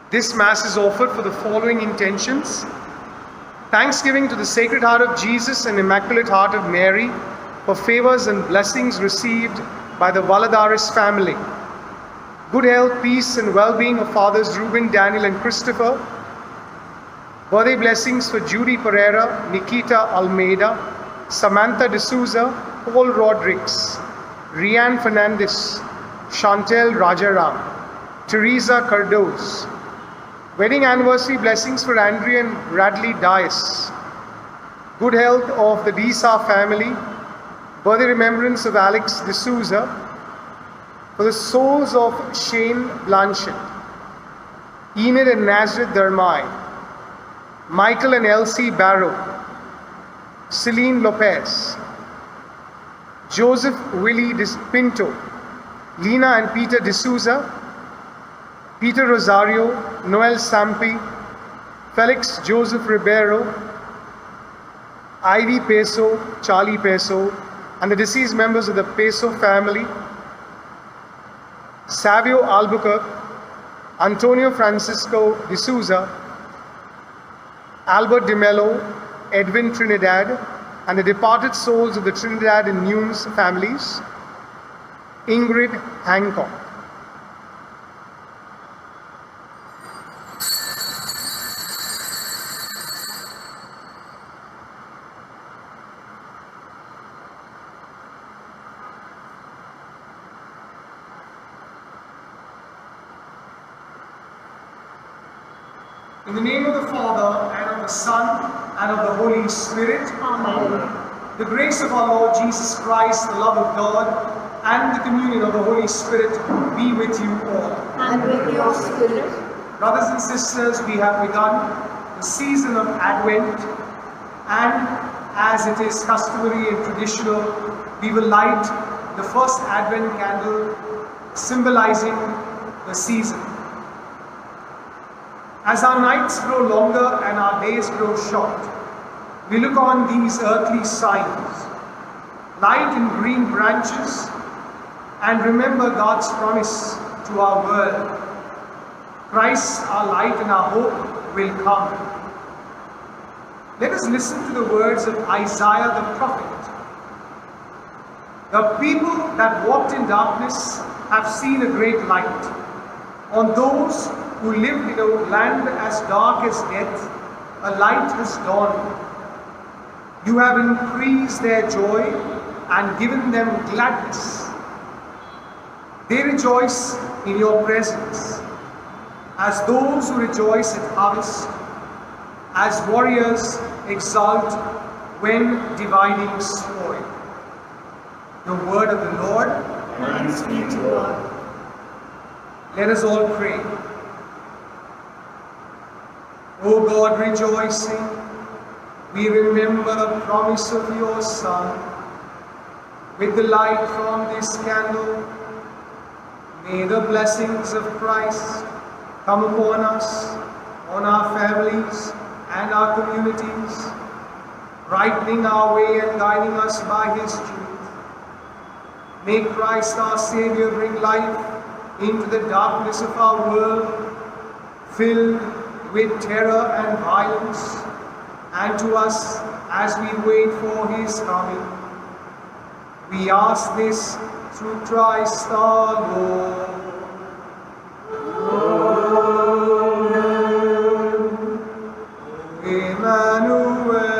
This Mass is offered for the following intentions: thanksgiving to the Sacred Heart of Jesus and Immaculate Heart of Mary for favors and blessings received by the Valadares family. Good health, peace, and well-being of Fathers Ruben, Daniel, and Christopher. Birthday blessings for Judy Pereira, Nikita Almeida, Samantha D'Souza, Paul Rodriguez, Rianne Fernandez, Chantel Rajaram, Teresa Cardoz. Wedding anniversary blessings for Andrea and Bradley Dias. Good health of the Disa family. Birthday remembrance of Alex D'Souza. For the souls of Shane Blanchett, Enid and Nazareth Dharmai, Michael and Elsie Barrow, Celine Lopez, Joseph Willie Pinto, Lina and Peter D'Souza, Peter Rosario, Noel Sampi, Felix Joseph Ribeiro, Ivy Peso, Charlie Peso, and the deceased members of the Peso family, Savio Albuquerque, Antonio Francisco D'Souza, Albert De Mello, Edwin Trinidad, and the departed souls of the Trinidad and Nunes families, Ingrid Hancock. In the name of the Father, and of the Son, and of the Holy Spirit. Amen. The grace of our Lord Jesus Christ, the love of God, and the communion of the Holy Spirit be with you all. And with your spirit. Brothers and sisters, we have begun the season of Advent, and as it is customary and traditional, we will light the first Advent candle symbolizing the season. As our nights grow longer and our days grow short, we look on these earthly signs, light and green branches, and remember God's promise to our world. Christ, our light and our hope, will come. Let us listen to the words of Isaiah the prophet. The people that walked in darkness have seen a great light. On those who lived in a land as dark as death, a light has dawned. You have increased their joy and given them gladness. They rejoice in your presence, as those who rejoice at harvest, as warriors exult when dividing spoil. The word of the Lord. Thanks be to God. Let us all pray. O God, rejoicing, we remember the promise of your Son. With the light from this candle, may the blessings of Christ come upon us, on our families and our communities, brightening our way and guiding us by His truth. May Christ our Savior bring life into the darkness of our world, filled with terror and violence, and to us as we wait for His coming. We ask this through Christ our Lord. Emmanuel,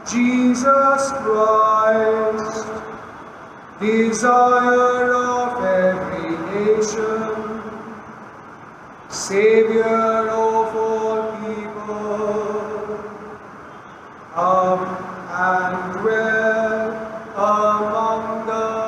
Jesus Christ, desire of every nation, Savior of all people, come and dwell among us.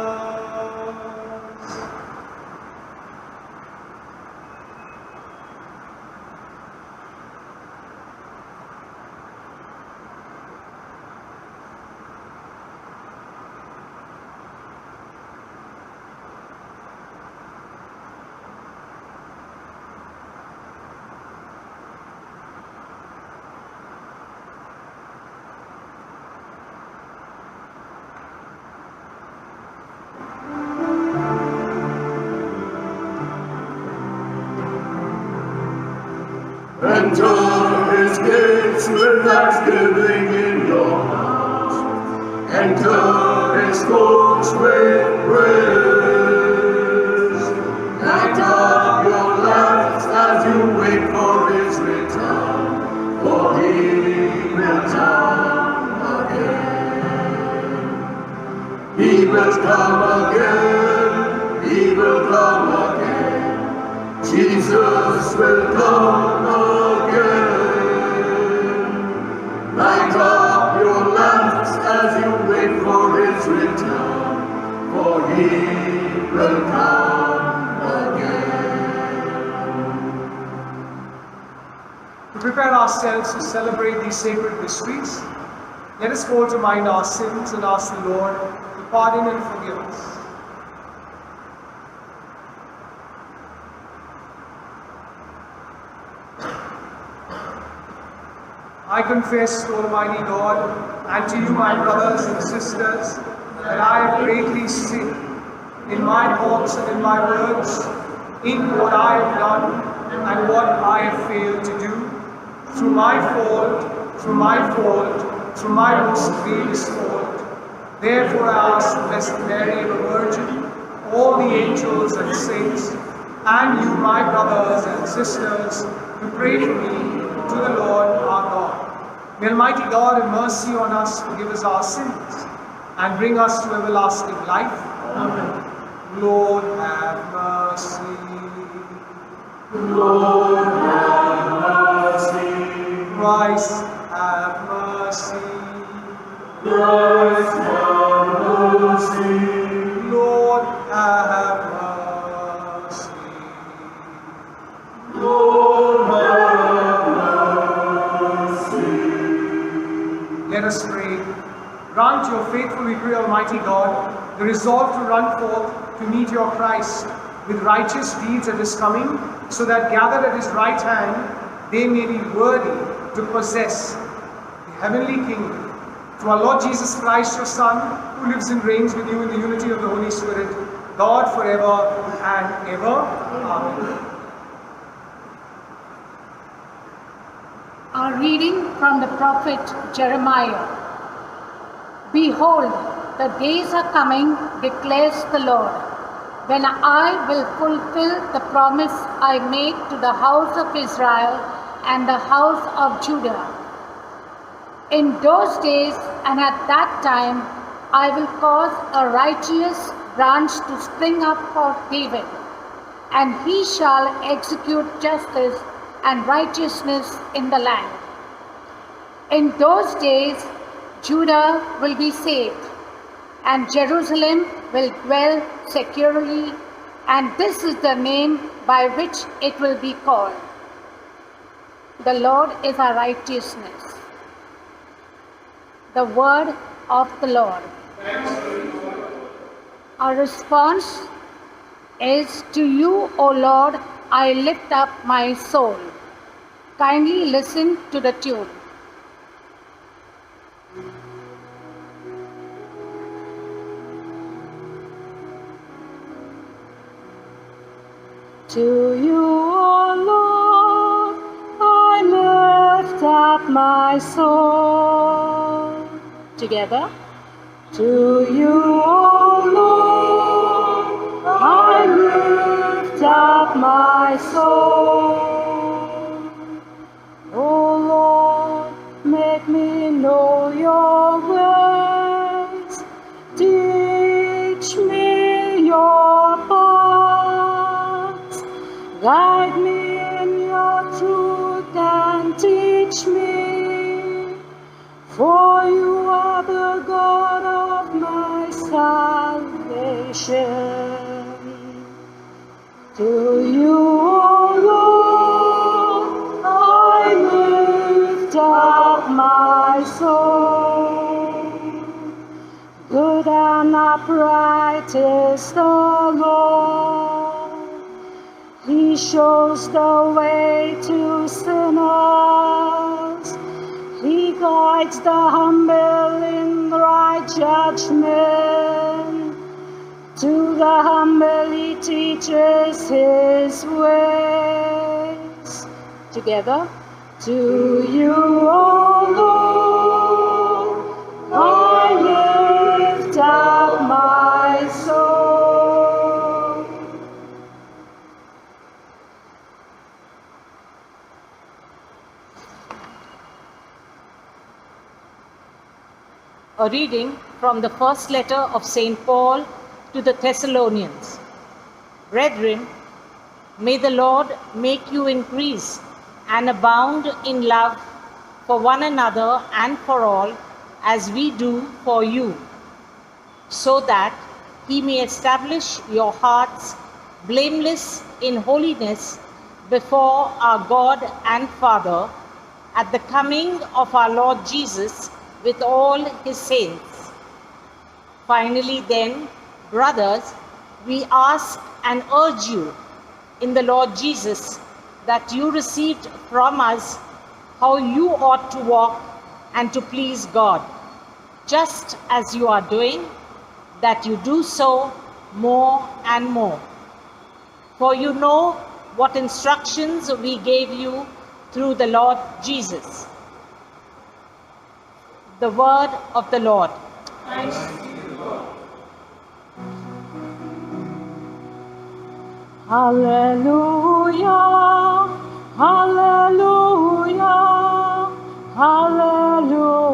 Enter his gates with thanksgiving in your heart. Enter his courts with praise. Light up your lamps as you wait for his return, for he will come again. He will come again. He will come again. Jesus will come again. Light up your lamps as you wait for his return, for he will come again. To prepare ourselves to celebrate these sacred mysteries, let us call to mind our sins and ask the Lord to pardon and forgive us. I confess to Almighty God and to you, my brothers and sisters, that I have greatly sinned in my thoughts and in my words, in what I have done and what I have failed to do, through my fault, through my most grievous fault. Therefore I ask the Blessed Mary, the Virgin, all the angels and saints, and you, my brothers and sisters, to pray for me to the Lord our God. May Almighty God have mercy on us, forgive us our sins, and bring us to everlasting life. Amen. Lord have mercy. Lord have mercy. Christ have mercy. Christ have mercy. Lord have mercy. Lord have mercy. Let us pray. Grant your faithful, we pray, Almighty God, the resolve to run forth to meet your Christ with righteous deeds at his coming, so that gathered at his right hand, they may be worthy to possess the heavenly kingdom. To our Lord Jesus Christ, your Son, who lives and reigns with you in the unity of the Holy Spirit, God forever and ever. Amen. A reading from the prophet Jeremiah. Behold, the days are coming, declares the Lord, when I will fulfill the promise I made to the house of Israel and the house of Judah. In those days and at that time, I will cause a righteous branch to spring up for David, and he shall execute justice and righteousness in the land. In those days, Judah will be saved, and Jerusalem will dwell securely, and this is the name by which it will be called. The Lord is our righteousness. The word of the Lord. Our response is, to you, O Lord, I lift up my soul. Kindly listen to the tune. To you, O Lord, I lift up my soul. Together. To you, O Lord, I lift up my soul. O Lord, make me know your ways. Teach me your paths. Guide me in your truth and teach me. For you are the God of my salvation. To you, O Lord, I lift up my soul. Good and upright is the Lord. He shows the way to sinners. He guides the humble in right judgment. To the humble he teaches his ways. together. To you, O Lord, I lift up my soul. A reading from the first letter of St. Paul to the Thessalonians. Brethren, may the Lord make you increase and abound in love for one another and for all, as we do for you, so that he may establish your hearts blameless in holiness before our God and Father at the coming of our Lord Jesus with all his saints. Finally then, brothers, we ask and urge you in the Lord Jesus that you received from us how you ought to walk and to please God, just as you are doing, that you do so more and more. For you know what instructions we gave you through the Lord Jesus. The word of the Lord. Thanks. Hallelujah, hallelujah, hallelujah,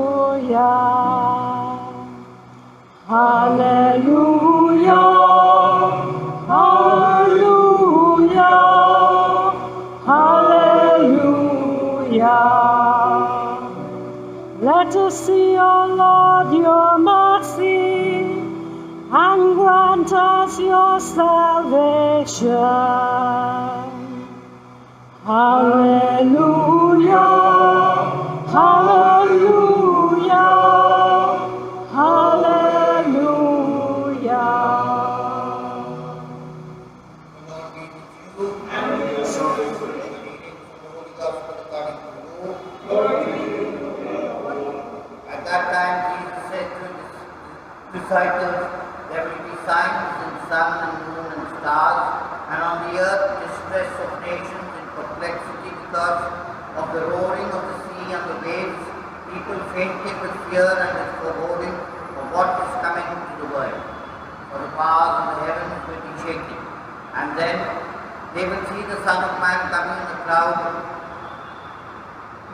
hallelujah, hallelujah, hallelujah. Let us see, O Lord, your mercy, and grant us your salvation. Hallelujah, hallelujah, hallelujah. At that time, Jesus said to his disciples, there will be signs in sun and moon and stars, and on the earth distress of nations in perplexity because of the roaring of the sea and the waves, people fainting with fear and with foreboding of what is coming into the world. For the powers of the heavens will be shaken, and then they will see the Son of Man coming in the cloud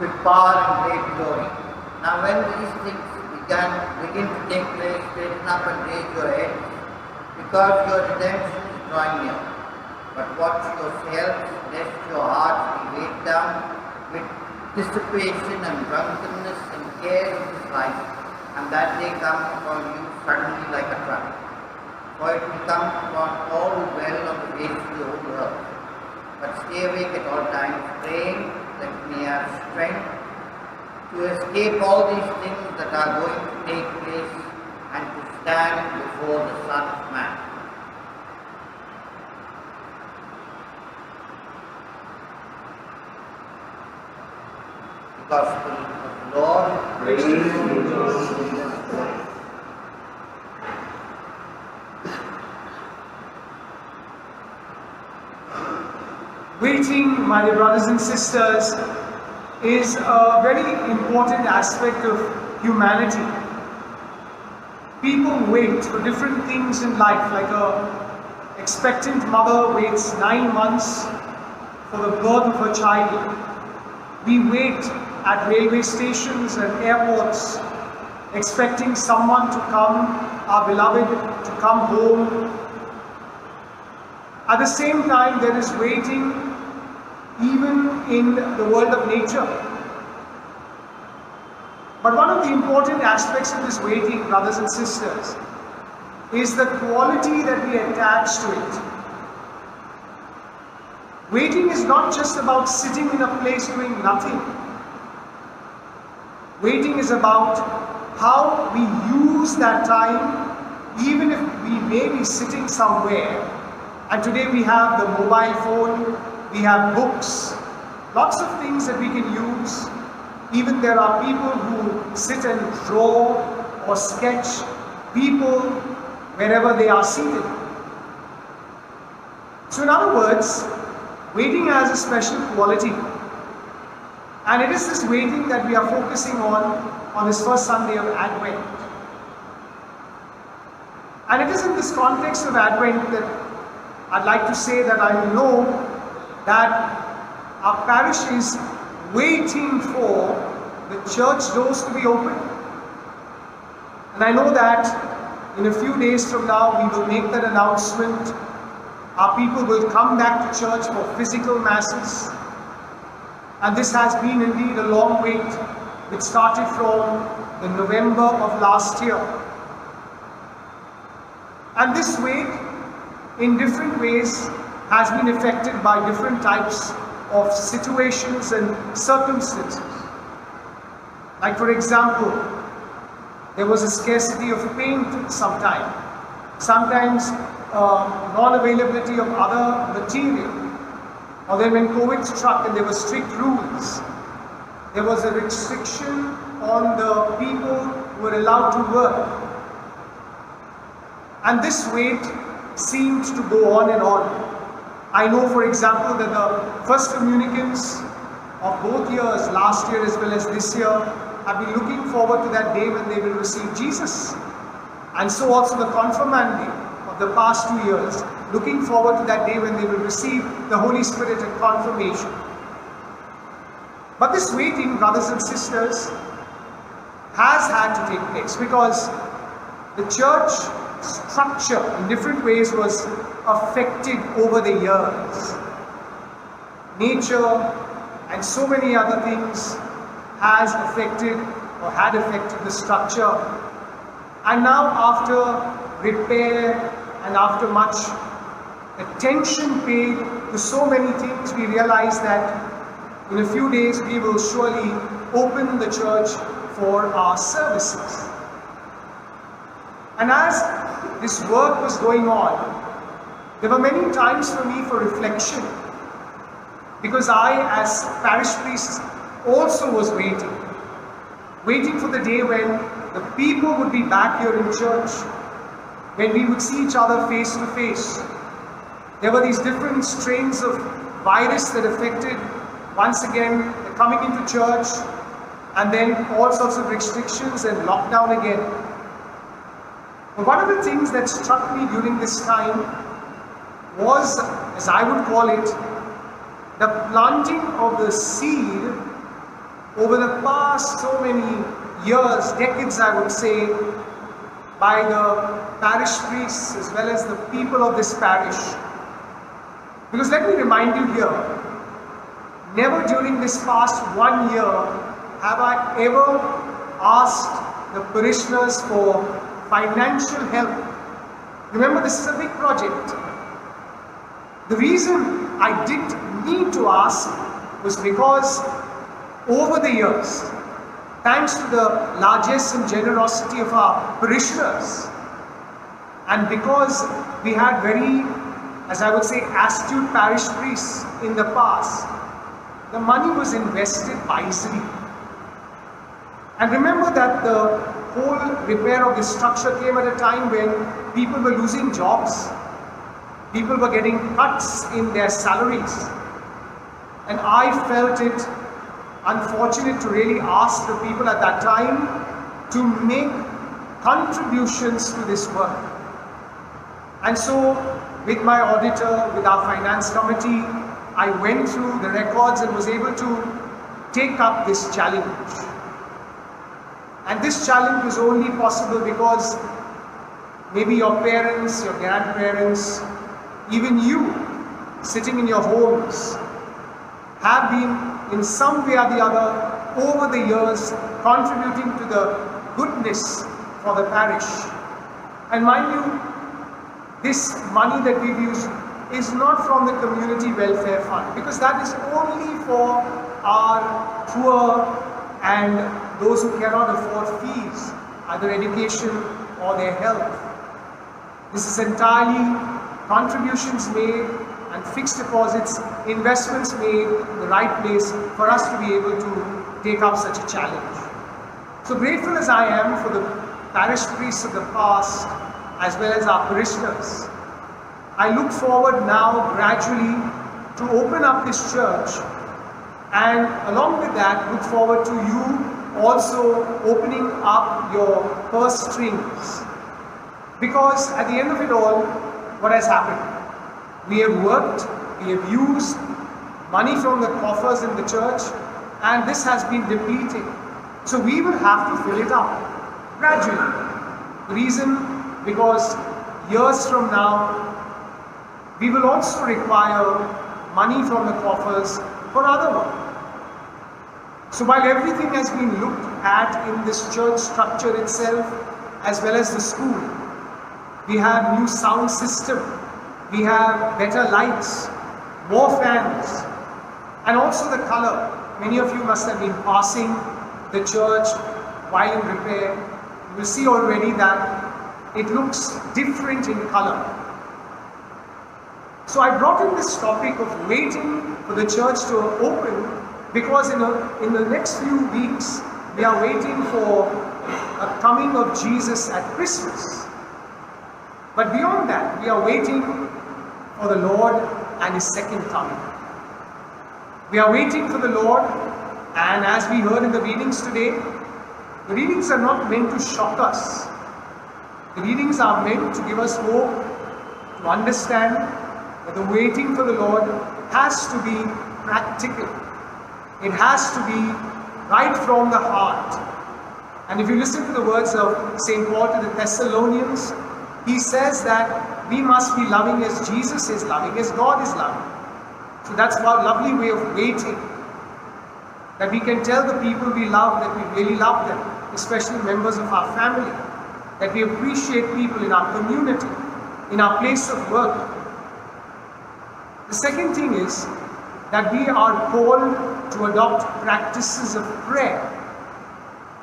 with power and great glory. Now when these things begin to take place, straighten up and raise your heads, because your redemption is drawing near. But watch yourselves, lest your hearts be weighed down with dissipation and drunkenness and cares of this life, and that day come upon you suddenly like a trap. For it will come upon all who dwell on the face of the whole earth. But stay awake at all times, praying that you may have strength to escape all these things that are going to take place and to stand before the Son of Man. The Gospel of the Lord. Praise to you, Lord. Waiting, my dear brothers and sisters, is a very important aspect of humanity. People wait for different things in life, like a expectant mother waits 9 months for the birth of her child. We wait at railway stations and airports, expecting someone to come, our beloved, to come home. At the same time, there is waiting even in the world of nature. But one of the important aspects of this waiting, brothers and sisters, is the quality that we attach to it. Waiting is not just about sitting in a place doing nothing. Waiting is about how we use that time, even if we may be sitting somewhere. And today we have the mobile phone, we have books, lots of things that we can use. Even there are people who sit and draw or sketch people wherever they are seated. So in other words, waiting has a special quality. And it is this waiting that we are focusing on this first Sunday of Advent. And it is in this context of Advent that I'd like to say that I know that our parish is waiting for the church doors to be opened. And I know that in a few days from now we will make that announcement. Our people will come back to church for physical masses. And this has been indeed a long wait, which started from the November of last year. And this wait, in different ways, has been affected by different types of situations and circumstances. Like for example, there was a scarcity of paint sometimes non-availability of other material. Or then when COVID struck and there were strict rules, there was a restriction on the people who were allowed to work. And this wait seemed to go on and on. I know, for example, that the first communicants of both years, last year as well as this year, have been looking forward to that day when they will receive Jesus. And so also the confirmandi of the past 2 years, looking forward to that day when they will receive the Holy Spirit at confirmation. But this waiting, brothers and sisters, has had to take place because the church structure in different ways was affected over the years. Nature and so many other things has affected or had affected the structure. And now after repair and after much attention paid to so many things, we realize that in a few days we will surely open the church for our services. And as this work was going on, there were many times for me for reflection, because I, as parish priest, also was waiting for the day when the people would be back here in church, when we would see each other face to face. There were these different strains of virus that affected, once again, the coming into church, and then all sorts of restrictions and lockdown again. But one of the things that struck me during this time was, as I would call it, the planting of the seed over the past so many years, decades I would say, by the parish priests as well as the people of this parish. Because let me remind you here, never during this past 1 year have I ever asked the parishioners for financial help. Remember, this is a big project. The reason I didn't need to ask was because over the years, thanks to the largesse and generosity of our parishioners, and because we had very, as I would say, astute parish priests in the past, the money was invested wisely. And remember that the whole repair of this structure came at a time when people were losing jobs, people were getting cuts in their salaries. And I felt it unfortunate to really ask the people at that time to make contributions to this work. And so, with my auditor, with our finance committee, I went through the records and was able to take up this challenge. And this challenge was only possible because maybe your parents, your grandparents, even you, sitting in your homes, have been in some way or the other over the years contributing to the goodness for the parish. And mind you, this money that we've used is not from the community welfare fund, because that is only for our poor and those who cannot afford fees, either education or their health. This is entirely contributions made and fixed deposits, investments made in the right place for us to be able to take up such a challenge. So grateful as I am for the parish priests of the past as well as our parishioners, I look forward now gradually to open up this church And along with that, look forward to you also opening up your purse strings. Because at the end of it all, what has happened? We have worked, we have used money from the coffers in the church, and this has been depleting. So we will have to fill it up gradually. The reason, because years from now, we will also require money from the coffers for other work. So while everything has been looked at in this church structure itself, as well as the school, we have new sound system, we have better lights, more fans, and also the color. Many of you must have been passing the church while in repair. You will see already that it looks different in color. So I brought in this topic of waiting for the church to open, because in the next few weeks we are waiting for a coming of Jesus at Christmas. But beyond that, we are waiting for the Lord and His second coming. We are waiting for the Lord, and as we heard in the readings today, the readings are not meant to shock us. The readings are meant to give us hope, to understand that the waiting for the Lord has to be practical. It has to be right from the heart. And if you listen to the words of St. Paul to the Thessalonians, he says that we must be loving as Jesus is loving, as God is loving. So that's a lovely way of waiting. That we can tell the people we love that we really love them, especially members of our family. That we appreciate people in our community, in our place of work. The second thing is that we are called to adopt practices of prayer.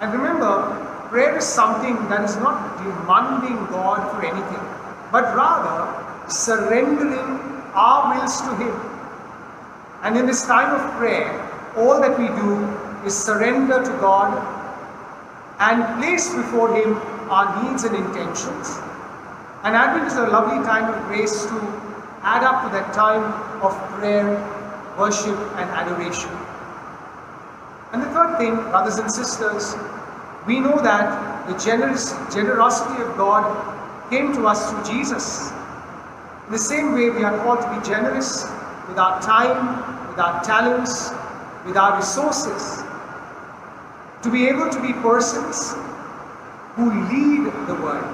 And remember, prayer is something that is not demanding God for anything, but rather surrendering our wills to Him. And in this time of prayer, all that we do is surrender to God and place before Him our needs and intentions. And Advent is a lovely time of grace to add up to that time of prayer, worship and adoration. And the third thing, brothers and sisters, we know that the generosity of God came to us through Jesus. In the same way, we are called to be generous with our time, with our talents, with our resources, to be able to be persons who lead the world,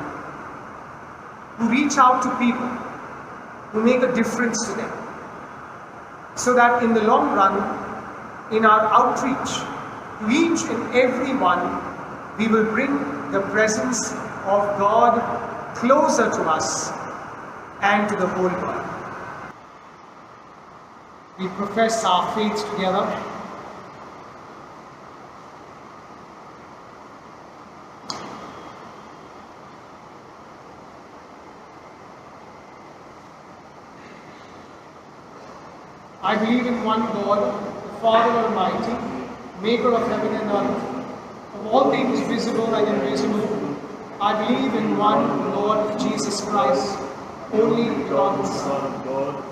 who reach out to people, who make a difference to them, so that in the long run, in our outreach to each and every one, we will bring the presence of God closer to us and to the whole world. We profess our faith together. I believe in one God, the Father Almighty, maker of heaven and earth, of all things visible and invisible. I believe in one Lord Jesus Christ, only begotten Son of God,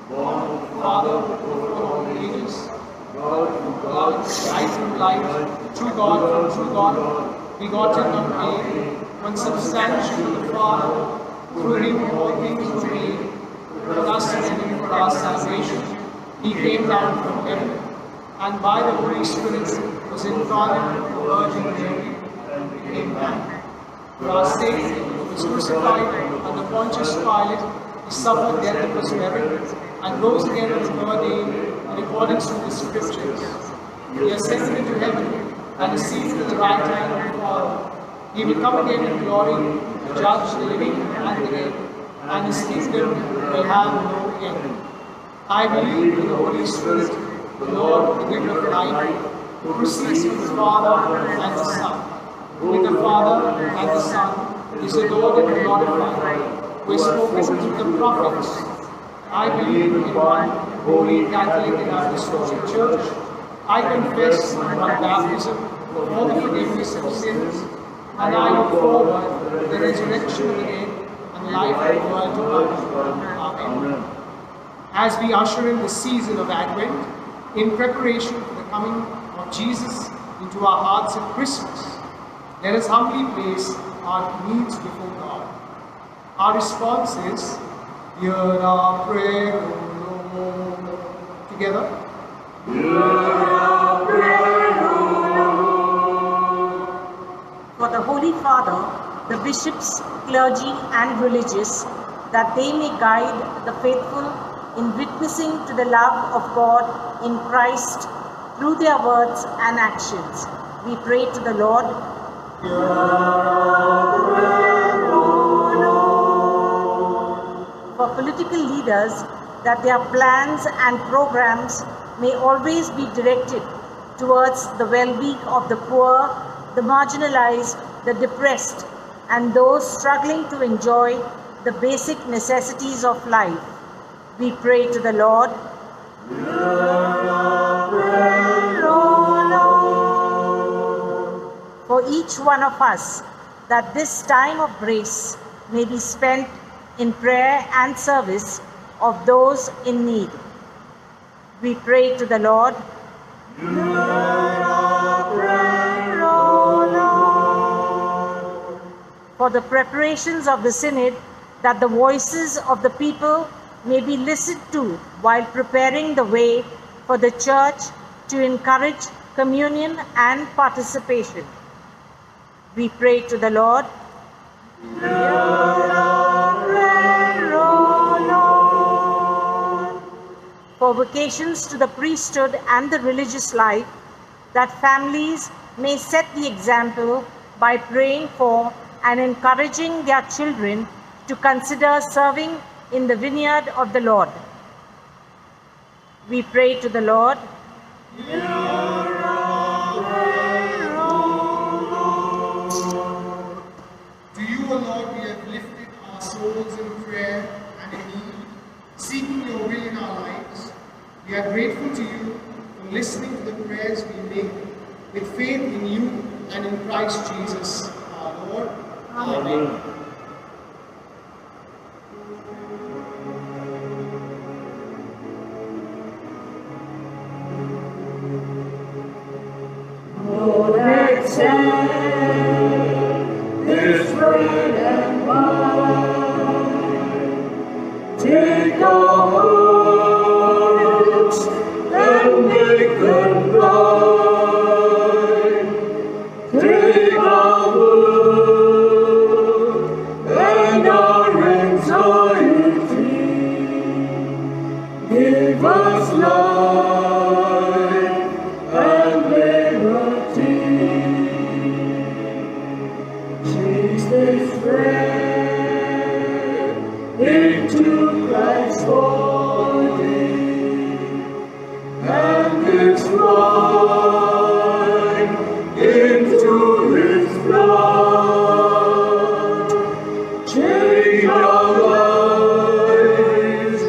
born of the Father before all ages, God from God, light from light, true God from true God, begotten of made, consubstantial with the Father, through Him all things were made, for us and for our salvation. He came down from heaven, and by the Holy Spirit was incarnate of the Virgin Mary, and became man. For our sake, He was crucified under Pontius Pilate. He suffered death and was buried, and rose again on the third day, in accordance with the Scriptures. He ascended into heaven, and is seated at the right hand of the Father. He will come again in glory to judge the living and the dead, and His kingdom will have no end. I believe in the Holy Spirit, the Lord, the giver of life, who proceeds from the Father and the Son. With the Father and the Son is adored and glorified, who is spoken through the prophets. I believe in one holy Catholic and Apostolic Church. I confess one baptism for the forgiveness of sins, and I look forward to the resurrection of the dead and life of the world to come. Amen. As we usher in the season of Advent, in preparation for the coming of Jesus into our hearts at Christmas, let us humbly place our needs before God. Our response is, hear our prayer, O Lord. Together. For the Holy Father, the bishops, clergy and religious, that they may guide the faithful in witnessing to the love of God in Christ through their words and actions. We pray to the Lord. For political leaders, that their plans and programs may always be directed towards the well-being of the poor, the marginalized, the depressed, and those struggling to enjoy the basic necessities of life. We pray to the Lord. For each one of us, that this time of grace may be spent in prayer and service of those in need. We pray to the Lord. For the preparations of the Synod, that the voices of the people may be listened to while preparing the way for the Church to encourage communion and participation. We pray to the Lord. For vocations to the priesthood and the religious life, that families may set the example by praying for and encouraging their children to consider serving in the vineyard of the Lord. We pray to the Lord. To you, O Lord, we have lifted our souls in prayer and in need, seeking your will in our lives. We are grateful to you for listening to the prayers we make with faith in you and in Christ Jesus, our Lord. Amen. Lord, accept this bread and wine. Take our hearts and make them thine. Take our work and our anxiety. Give us life and liberty. Change this bread into Christ's body, and this wine into his blood. Change our lives,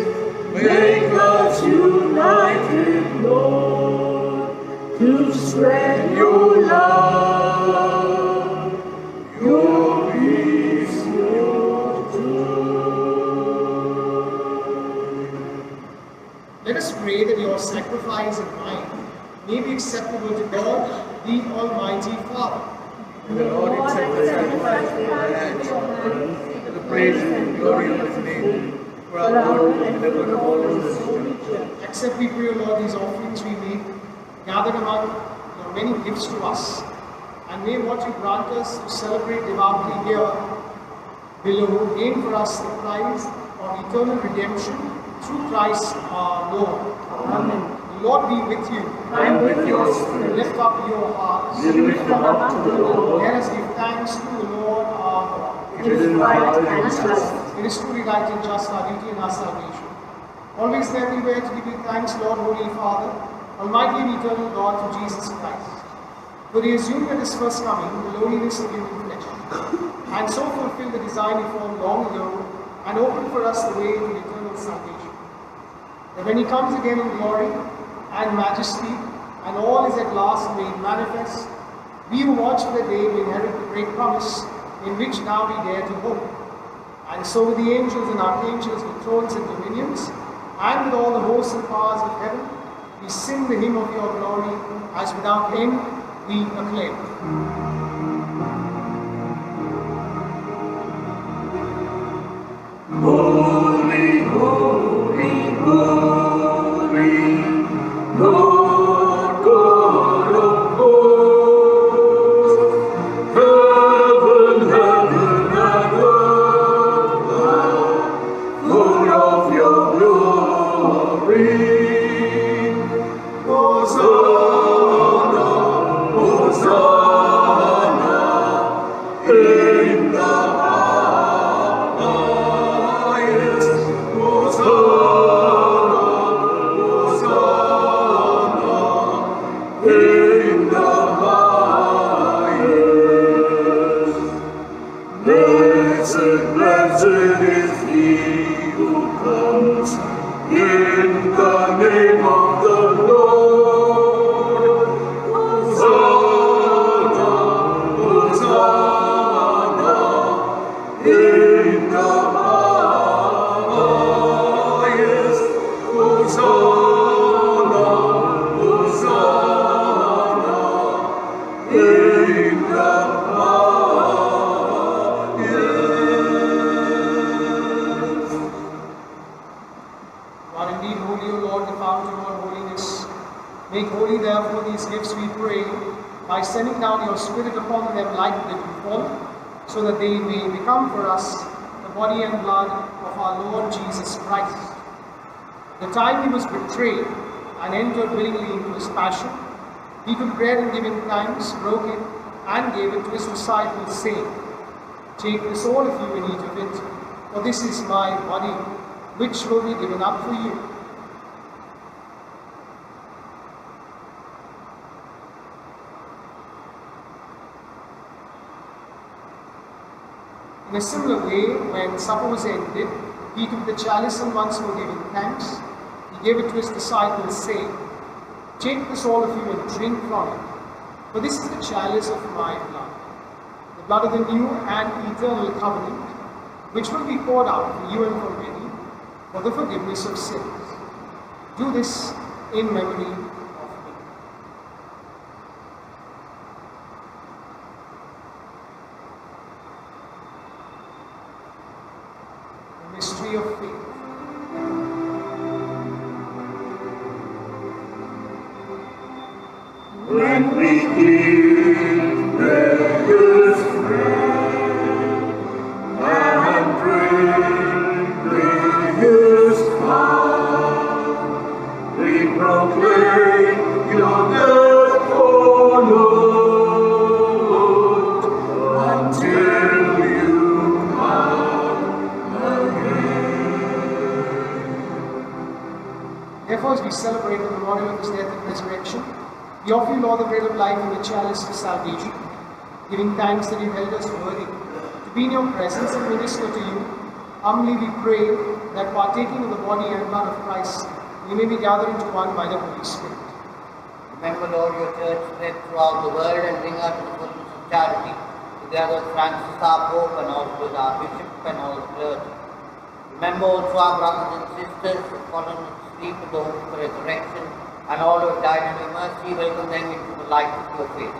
make us united, Lord, to spread your love, your peace, your joy. Let us pray that your sacrifice and mine may be acceptable to God, the Almighty Father. The Lord accept the sacrifice of our hands, for the praise and glory of his name, for our good and the good of all his children. Accept, we pray, O Lord, these offerings we make, gathered among your many gifts to us, and may what you grant us to celebrate devoutly here below gain for us the prize of eternal redemption through Christ our Lord. Amen. The Lord be with you. And with your spirit. Lift up your hearts. We lift them up to the Lord. Let us give thanks to the Lord our God. It is right and just. It is truly right and just, our duty and our salvation. Always and everywhere to give you thanks, Lord, Holy Father, Almighty and eternal God, through Jesus Christ. For he assumed at his first coming the lowliness of human flesh, and so fulfilled the design he formed long ago, and opened for us the way to eternal salvation. That when he comes again in glory and majesty, and all is at last made manifest, we who watch for the day will inherit the great promise in which now we dare to hope. And so with the angels and archangels with thrones and dominions, and with all the hosts and powers of heaven, We sing the hymn of your glory as without end we acclaim. Holy, holy, holy, Lord God of hosts, heaven, heaven and earth are full of your glory. Hosanna, Hosanna, in the highest. Hosanna, Hosanna, in the highest. Blessed, blessed is he who comes in the name of the Lord. Hosanna, Hosanna, in the highest. Hosanna, Hosanna, in the highest. You are indeed holy, O Lord, the fountain of all holiness. Make holy, therefore, these gifts, we pray, by sending down your Spirit upon them like the dew, so that they may become for us the body and blood of our Lord Jesus Christ. The time he was betrayed and entered willingly into his passion, he took bread and giving thanks, broke it, and gave it to his disciples, saying, Take this, all of you, and eat of it, for this is my body, which will be given up for you. In a similar way, when supper was ended, he took the chalice and once more giving thanks, he gave it to his disciples, saying, Take this, all of you, and drink from it, for this is the chalice of my blood, the blood of the new and eternal covenant, which will be poured out for you and for many, for the forgiveness of sins. Do this in memory of me. The mystery of faith. When we eat precious bread and drink precious cup, we proclaim your death, O Lord, until you come again. Therefore, as we celebrate the memorial of his death and resurrection, we offer you, Lord, the bread of life and the chalice for salvation, giving thanks that you held us worthy to be in your presence and minister to you. Humbly we pray that partaking of the body and blood of Christ, we may be gathered into one by the Holy Spirit. Remember, Lord, your church spread throughout the world and bring her to the fullness of charity, together with Francis our Pope and also with our Bishop and all the clergy. Remember also our brothers and sisters who have fallen asleep in the hope of resurrection, and all who have died in your mercy, welcome them into the light of your face.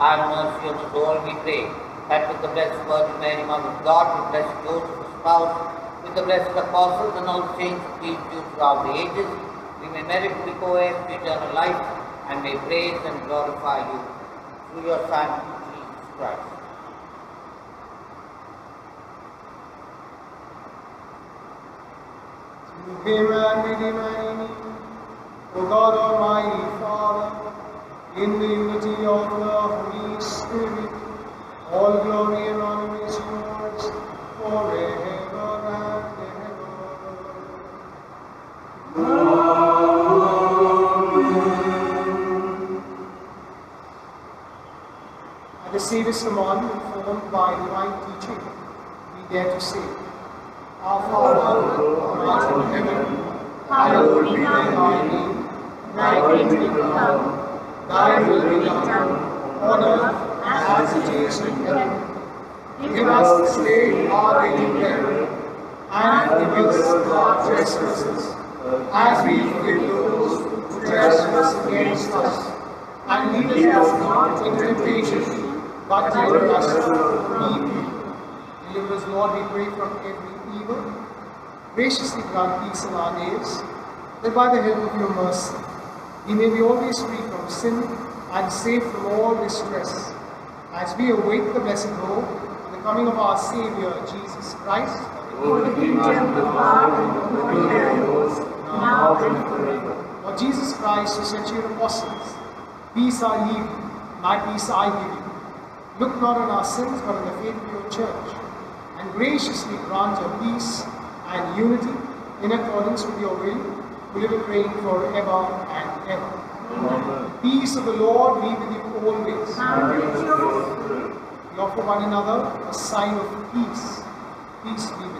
Have mercy on us all, we pray, that with the Blessed Virgin Mary, Mother of God, with Blessed Joseph, his spouse, with the blessed apostles and all the saints who please you throughout the ages, we may merit to be co-heirs to eternal life, and may praise and glorify you through your Son, Jesus Christ. Through him and with him and in him, O God Almighty Father, in the unity of the Holy Spirit, all glory and honor is yours forever and ever. At the Savior's command, informed by divine teaching, we dare to say, Our Father, who art in heaven, hallowed be thy name. Thy kingdom come, Thy will be done, on earth as it is in heaven. Give us this day our daily bread, and forgive us our trespasses, as we forgive those who transgress against us, and lead us not into temptation, but deliver us from evil. Deliver us, Lord, we pray, from every evil. Graciously grant peace in our days, that by the help of your mercy, we may be always free from sin and safe from all distress, as we await the blessed hope of the coming of our Saviour, Jesus Christ. For the kingdom, the power, and the glory are yours, now and forever. Lord Jesus Christ, who said to your apostles, peace I leave you, my peace I give you. Look not on our sins, but on the faith of your church, and graciously grant your peace and unity in accordance with your will, who live and reign forever and ever. Amen. Peace of the Lord be with you always. And with your spirit. We offer one another a sign of peace. Peace be with you.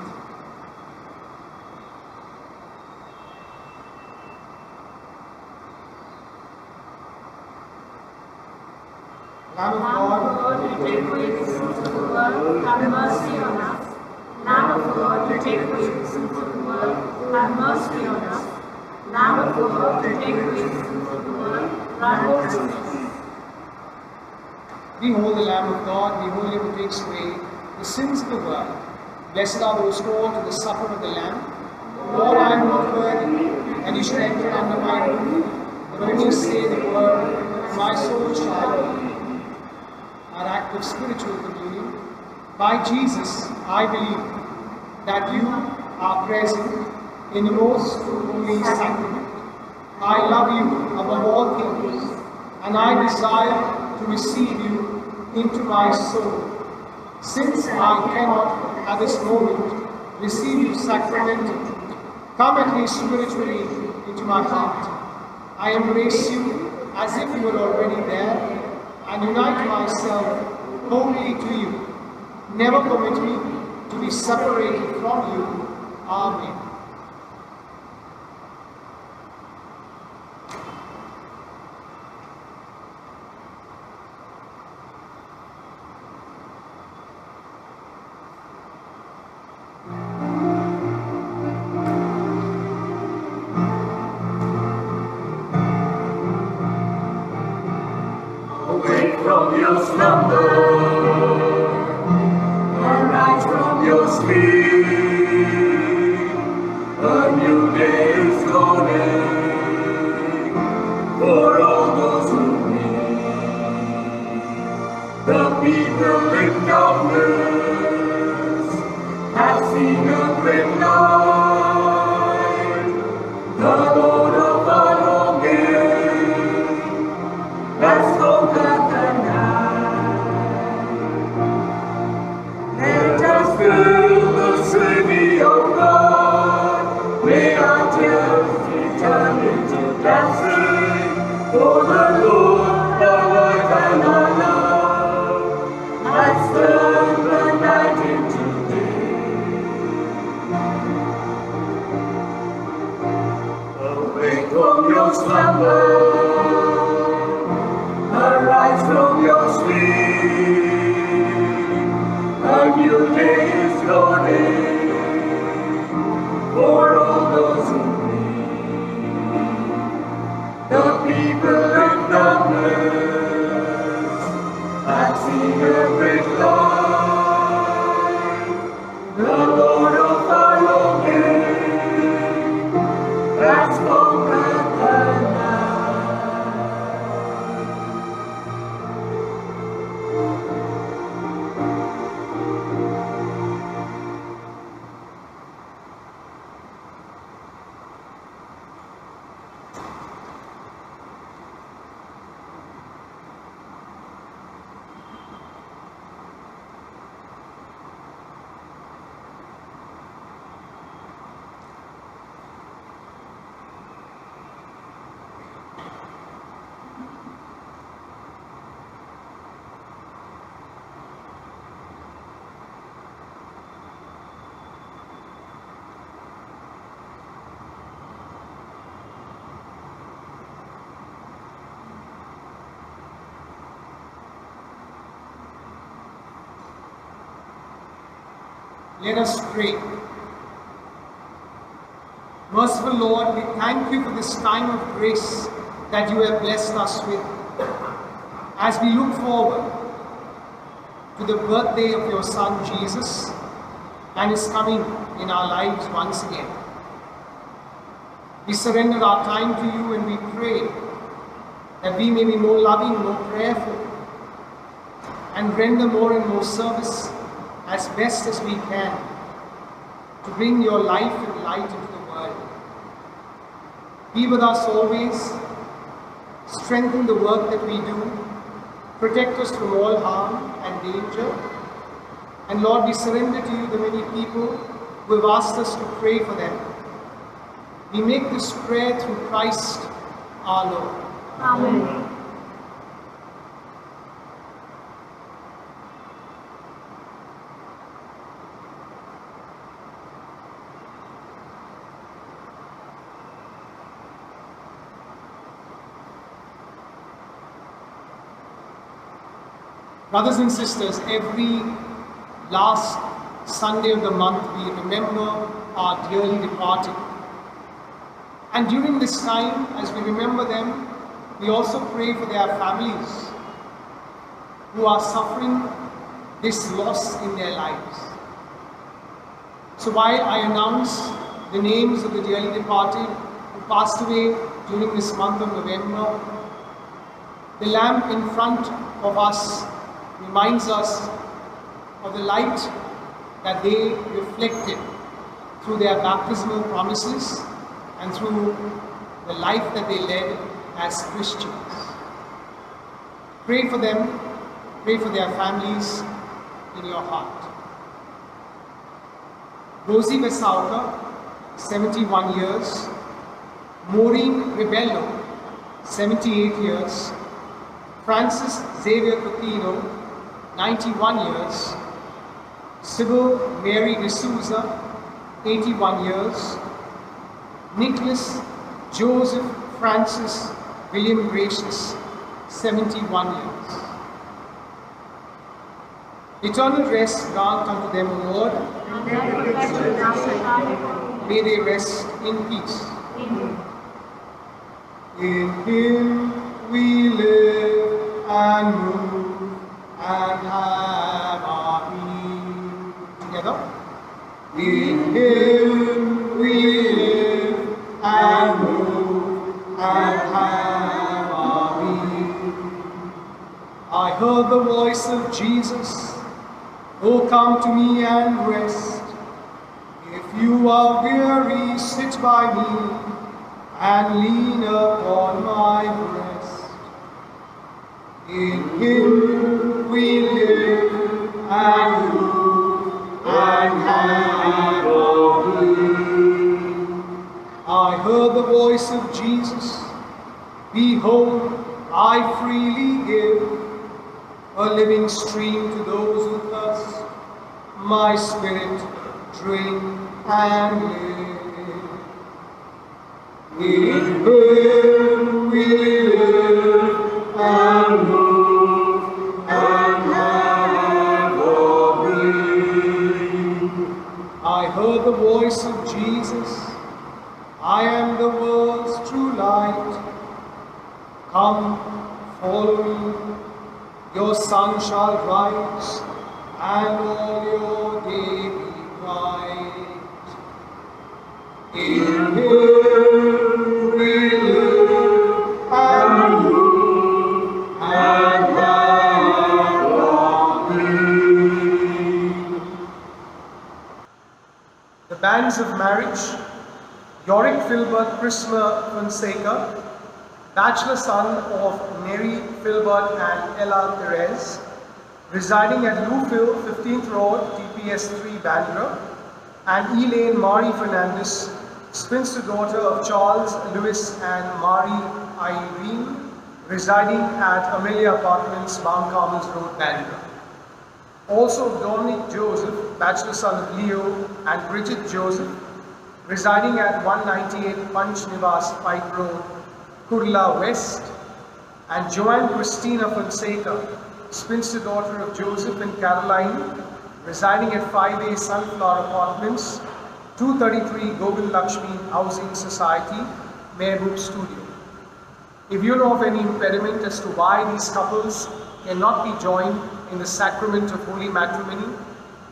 Lamb of God, Lord, you take away the sins of the world, have mercy on us. Lamb of God, you take away the sins of the world, have mercy on us. Lamb of God, you take away the sins of the world, grant us. behold the Lamb of God, behold him who takes away the sins of the world. Blessed are those called to the supper of the Lamb. Lord, I am not worthy, and you should enter under my roof. But only say the word, and my soul shall live. Our act of spiritual communion. By Jesus, I believe that you are present in the most holy sacrament. I love you above all things, and I desire to receive you into my soul. Since I cannot at this moment receive you sacramentally, come at least spiritually into my heart. I embrace you as if you were already there, and unite myself wholly to you. Never permit me to be separated from you. Amen. Awake from your slumber, arise from your sleep. A new day is dawning for all those who need. The people in darkness have seen a great light. The Lord of our longing has conquered the night. Let us fill the city of God. May our tears be turned into dancing. For the Lord, our life and our love, has turned the night into day. Awake from your slumber, arise from your sleep. A new day is dawning for all those who need. The people in darkness have seen a great light. The Lord of our longing has conquered the Let us pray. Merciful Lord, we thank you for this time of grace that you have blessed us with. As we look forward to the birthday of your Son Jesus and his coming in our lives once again, we surrender our time to you and we pray that we may be more loving, more prayerful, and render more and more service as best as we can to bring your life and light into the world. Be with us always, strengthen the work that we do, protect us from all harm and danger. And Lord, we surrender to you the many people who have asked us to pray for them. We make this prayer through Christ our Lord. Amen. Brothers and sisters, every last Sunday of the month we remember our dearly departed. And during this time, as we remember them, we also pray for their families who are suffering this loss in their lives. So while I announce the names of the dearly departed who passed away during this month of November, the lamp in front of us reminds us of the light that they reflected through their baptismal promises and through the life that they led as Christians. Pray for them, pray for their families in your heart. Rosie Vesauka, 71 years. Maureen Ribello, 78 years. Francis Xavier Coutinho, 91 years. Sybil Mary D'Souza, 81 years. Nicholas Joseph Francis William Gracious, 71 years. Eternal rest grant unto them, O Lord. And thy perpetual love. May they rest in peace. In him we live and move and have our being. Together. In him we live and move and have our being. I heard the voice of Jesus, oh come to me and rest. If you are weary, sit by me and lean upon my breast. In him we live and move and have our being. I heard the voice of Jesus, behold, I freely give a living stream to those who thirst. My spirit drink and live. In him we live and move and have our being. I heard the voice of Jesus, I am the world's true light. Come, follow me, your sun shall rise, and all your day be bright. In him we live and move and have our being. The banns of marriage: Yorick Filbert Prisma Fonseca, bachelor son of Mary Filbert and Ella Perez, residing at Louisville, 15th Road, TPS 3, Bandra, and Elaine Marie Fernandez, spinster daughter of Charles, Louis, and Marie Irene, residing at Amelia Apartments, Mount Carmel's Road, Bandra. Also Dominic Joseph, bachelor son of Leo, and Bridget Joseph, residing at 198 Punch Nivas Pike Road, Kurla West, and Joanne Christina Fonseca, spinster daughter of Joseph and Caroline, residing at 5A Sunflower Apartments, 233 Govind Lakshmi Housing Society, Mehboob Studio. If you know of any impediment as to why these couples cannot be joined in the sacrament of holy matrimony,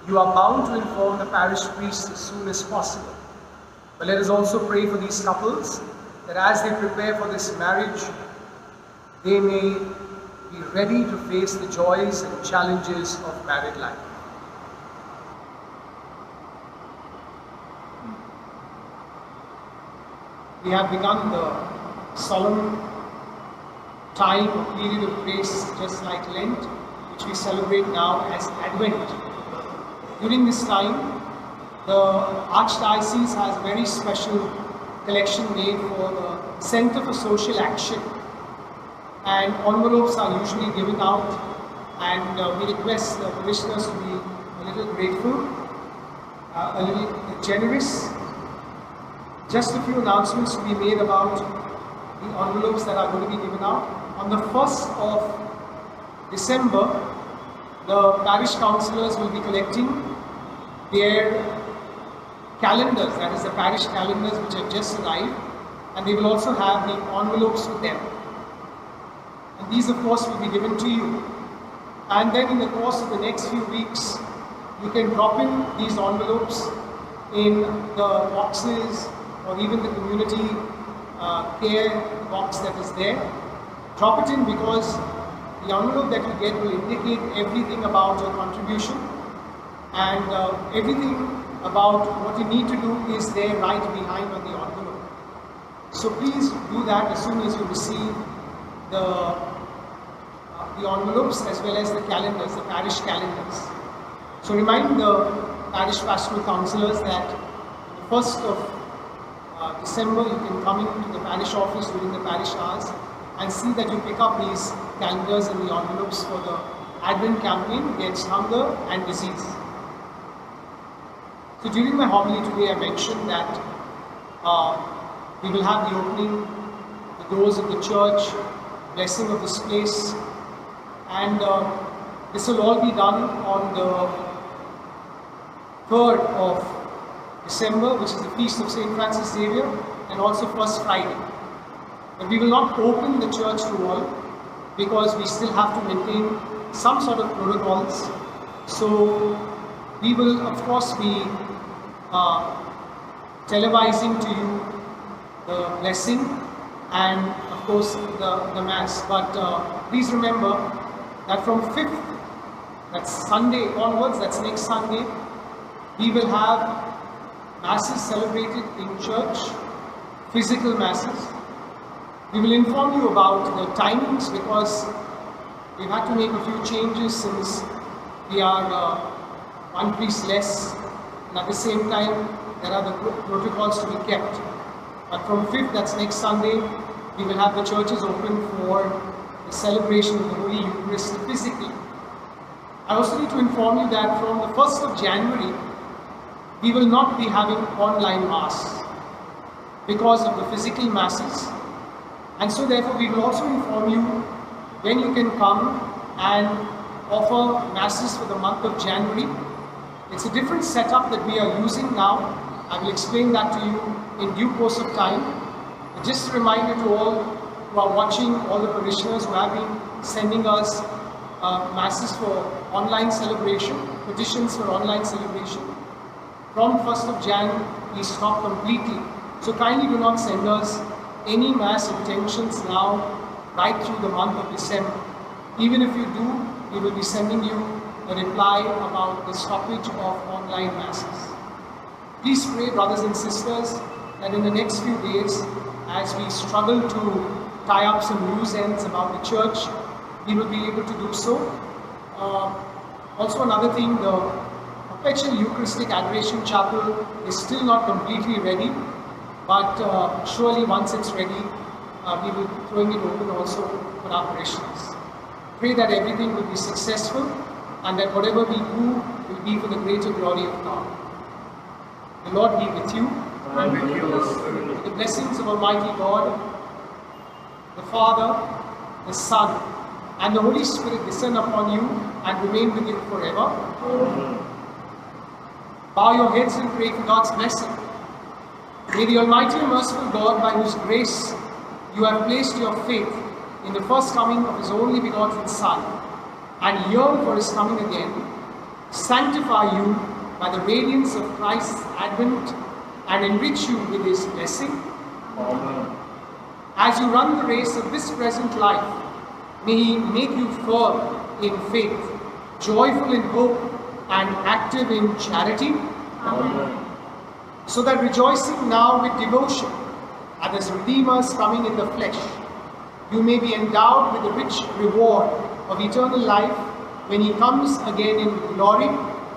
you are bound to inform the parish priest as soon as possible. But let us also pray for these couples, that as they prepare for this marriage, they may be ready to face the joys and challenges of married life. We have begun the solemn time or period of grace, just like Lent, which we celebrate now as Advent. During this time, the Archdiocese has a very special collection made for the Center for Social Action, and envelopes are usually given out, and we request the parishioners to be a little grateful, a little generous. Just a few announcements to be made about the envelopes that are going to be given out. On the 1st of December, the parish councillors will be collecting their calendars, that is the parish calendars which have just arrived, and they will also have the envelopes with them. And these of course will be given to you. And then in the course of the next few weeks, you can drop in these envelopes in the boxes or even the community care box that is there. Drop it in, because the envelope that you get will indicate everything about your contribution, and everything about what you need to do is there right behind on the envelope. So please do that as soon as you receive the envelopes as well as the calendars, the parish calendars. So remind the parish pastoral councillors that the 1st of December you can come into the parish office during the parish hours and see that you pick up these calendars and the envelopes for the Advent campaign against hunger and disease. So during my homily today, I mentioned that we will have the opening, the doors of the church, blessing of this place, and this will all be done on the 3rd of December, which is the feast of St. Francis Xavier, and also First Friday. But we will not open the church to all, because we still have to maintain some sort of protocols. So we will of course be televising to you the blessing and of course the Mass. But please remember that from 5th, that's Sunday onwards, that's next Sunday, we will have Masses celebrated in church, physical Masses. We will inform you about the timings, because we've had to make a few changes since we are one priest less, and at the same time there are the protocols to be kept. But from 5th, that's next Sunday, we will have the churches open for the celebration of the Holy Eucharist physically. I also need to inform you that from the 1st of January, we will not be having online Mass because of the physical Masses. And so therefore we will also inform you when you can come and offer Masses for the month of January. It's a different setup that we are using now. I will explain that to you in due course of time. But just a reminder to all who are watching, all the parishioners who have been sending us Masses for online celebration, petitions for online celebration. From 1st of Jan, we stop completely. So kindly do not send us any Mass intentions now, right through the month of December. Even if you do, we will be sending you a reply about the stoppage of online Masses. Please pray, brothers and sisters, that in the next few days, as we struggle to tie up some loose ends about the church, we will be able to do so. Also another thing, the Perpetual Eucharistic Adoration Chapel is still not completely ready, but surely once it's ready, we will be throwing it open also for our parishioners. Pray that everything will be successful and that whatever we do will be for the greater glory of God. The Lord be with you. And with your spirit. The blessings of Almighty God, the Father, the Son, and the Holy Spirit descend upon you and remain with you forever. Amen. Bow your heads and pray for God's blessing. May the Almighty and merciful God, by whose grace you have placed your faith in the first coming of His only begotten Son, and yearn for His coming again, sanctify you by the radiance of Christ's advent and enrich you with His blessing. Amen. As you run the race of this present life, may He make you firm in faith, joyful in hope, and active in charity, Amen. so that rejoicing now with devotion at His Redeemer's coming in the flesh, you may be endowed with the rich reward of eternal life when He comes again in glory.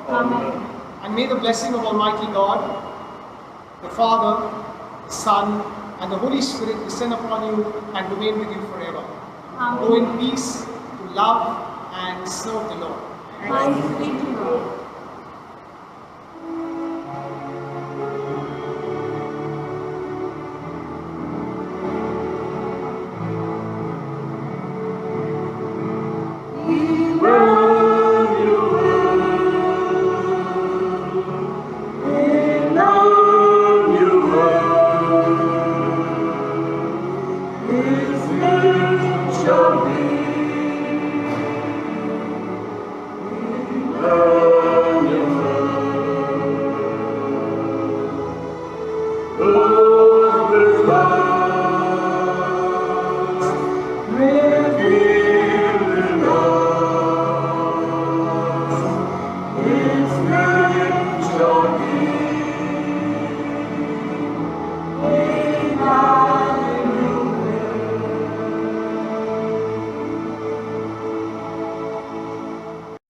Amen. And may the blessing of Almighty God, the Father, the Son, and the Holy Spirit descend upon you and remain with you forever. Go in peace to love and serve the Lord. Thanks be to God. Emmanuel.